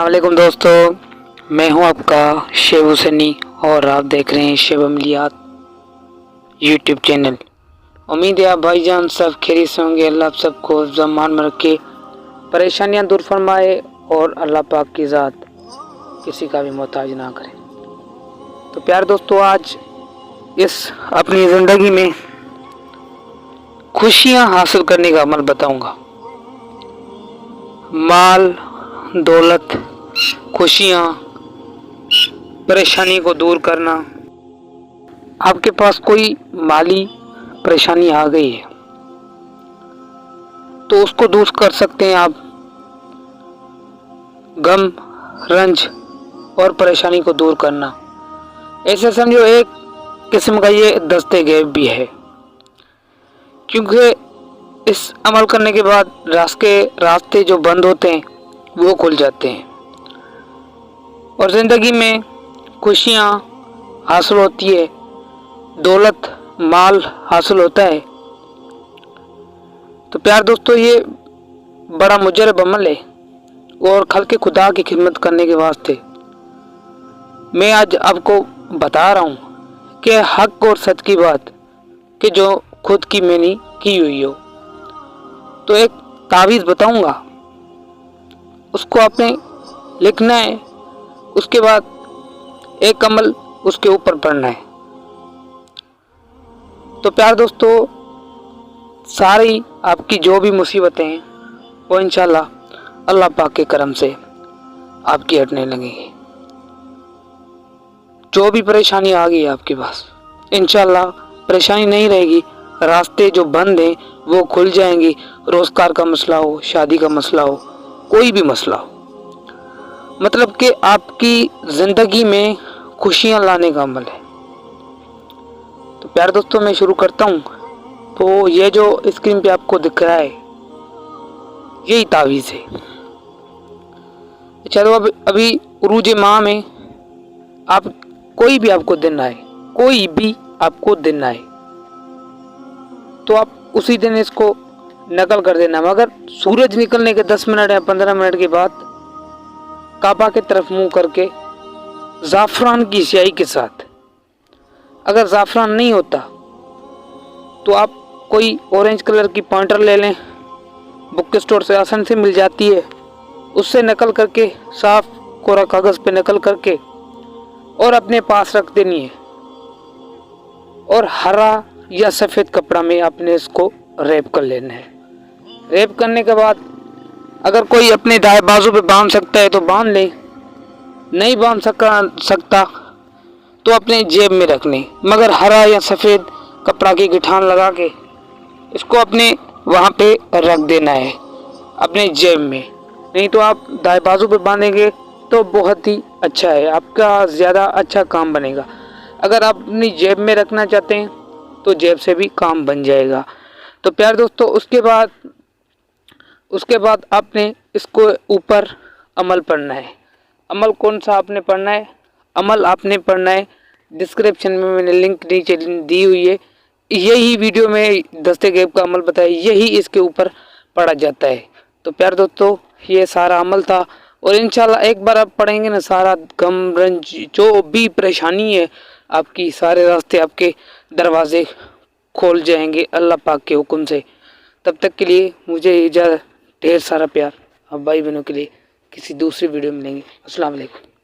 अस्सलामुअलैकुम दोस्तों, मैं हूं आपका शेब हुसैनी और आप देख रहे हैं शेब अमलियात यूट्यूब चैनल। उम्मीद है आप भाईजान सब खैरियत से होंगे। अल्लाह आप सबको ज़मान में रखे, परेशानियां दूर फरमाए और अल्लाह पाक की ज़ात किसी का भी मोहताज ना करे। तो प्यार दोस्तों, आज इस अपनी ज़िंदगी में खुशियां हासिल करने का अमल बताऊंगा। माल, दौलत, खुशियाँ, परेशानी को दूर करना। आपके पास कोई माली परेशानी आ गई है तो उसको दूर कर सकते हैं आप। गम, रंज और परेशानी को दूर करना, ऐसे समझो एक किस्म का ये दस्ते गैब भी है, क्योंकि इस अमल करने के बाद रास्ते जो बंद होते हैं वो खुल जाते हैं और ज़िंदगी में खुशियाँ हासिल होती है, दौलत, माल हासिल होता है। तो प्यार दोस्तों, ये बड़ा मुजरब अमल है और खल्क़ खुदा की खिदमत करने के वास्ते मैं आज आपको बता रहा हूँ कि हक और सच की बात कि जो खुद की मैंने की हुई हो। तो एक तावीज़ बताऊँगा, उसको आपने लिखना है, उसके बाद एक अमल उसके ऊपर पढ़ना है। तो प्यार दोस्तों, सारी आपकी जो भी मुसीबतें हैं वो इंशाल्लाह अल्लाह पाक के करम से आपकी हटने लगेंगी। जो भी परेशानी आ गई आपके पास, इंशाल्लाह परेशानी नहीं रहेगी। रास्ते जो बंद हैं वो खुल जाएंगे। रोजगार का मसला हो, शादी का मसला हो, कोई भी मसला हो, मतलब कि आपकी ज़िंदगी में खुशियाँ लाने का अमल है। तो प्यार दोस्तों, मैं शुरू करता हूँ। तो ये जो स्क्रीन पे आपको दिख रहा है यही तावीज़ है। चलो अभी उरूज माह में आप कोई भी आपको दिन आए, कोई भी आपको दिन आए तो आप उसी दिन इसको नकल कर देना। मगर सूरज निकलने के 10 मिनट या 15 मिनट के बाद काबा की तरफ मुंह करके ज़ाफ़रान की स्याही के साथ, अगर ज़ाफ़रान नहीं होता तो आप कोई ऑरेंज कलर की पॉइंटर ले लें, बुक स्टोर से आसान से मिल जाती है, उससे नकल करके साफ कोरा कागज़ पे नकल करके और अपने पास रख देनी है और हरा या सफ़ेद कपड़ा में आपने इसको रैप कर लेना है। रैप करने के बाद अगर कोई अपने दाएं बाजू पे बांध सकता है तो बांध ले, नहीं बांध सकता तो अपने जेब में रख लें। मगर हरा या सफ़ेद कपड़ा की गिठान लगा के इसको अपने वहाँ पे रख देना है अपने जेब में। नहीं तो आप दाएं बाजू पे बांधेंगे तो बहुत ही अच्छा है, आपका ज़्यादा अच्छा काम बनेगा। अगर आप अपनी जेब में रखना चाहते हैं तो जेब से भी काम बन जाएगा। तो प्यार दोस्तों, उसके बाद आपने इसको ऊपर अमल पढ़ना है। अमल कौन सा आपने पढ़ना है? अमल आपने पढ़ना है, डिस्क्रिप्शन में मैंने लिंक नीचे दी हुई है। यही वीडियो में दस्ते गैब का अमल बताया, यही इसके ऊपर पढ़ा जाता है। तो प्यार दोस्तों, ये सारा अमल था और इंशाल्लाह एक बार आप पढ़ेंगे ना, सारा गम, रंज, जो भी परेशानी है आपकी, सारे रास्ते आपके दरवाजे खोल जाएंगे अल्लाह पाक के हुक्म से। तब तक के लिए मुझे इजाज़त, ढेर सारा प्यार। अब भाई बहनों के लिए किसी दूसरी वीडियो में मिलेंगे। अस्सलाम वालेकुम।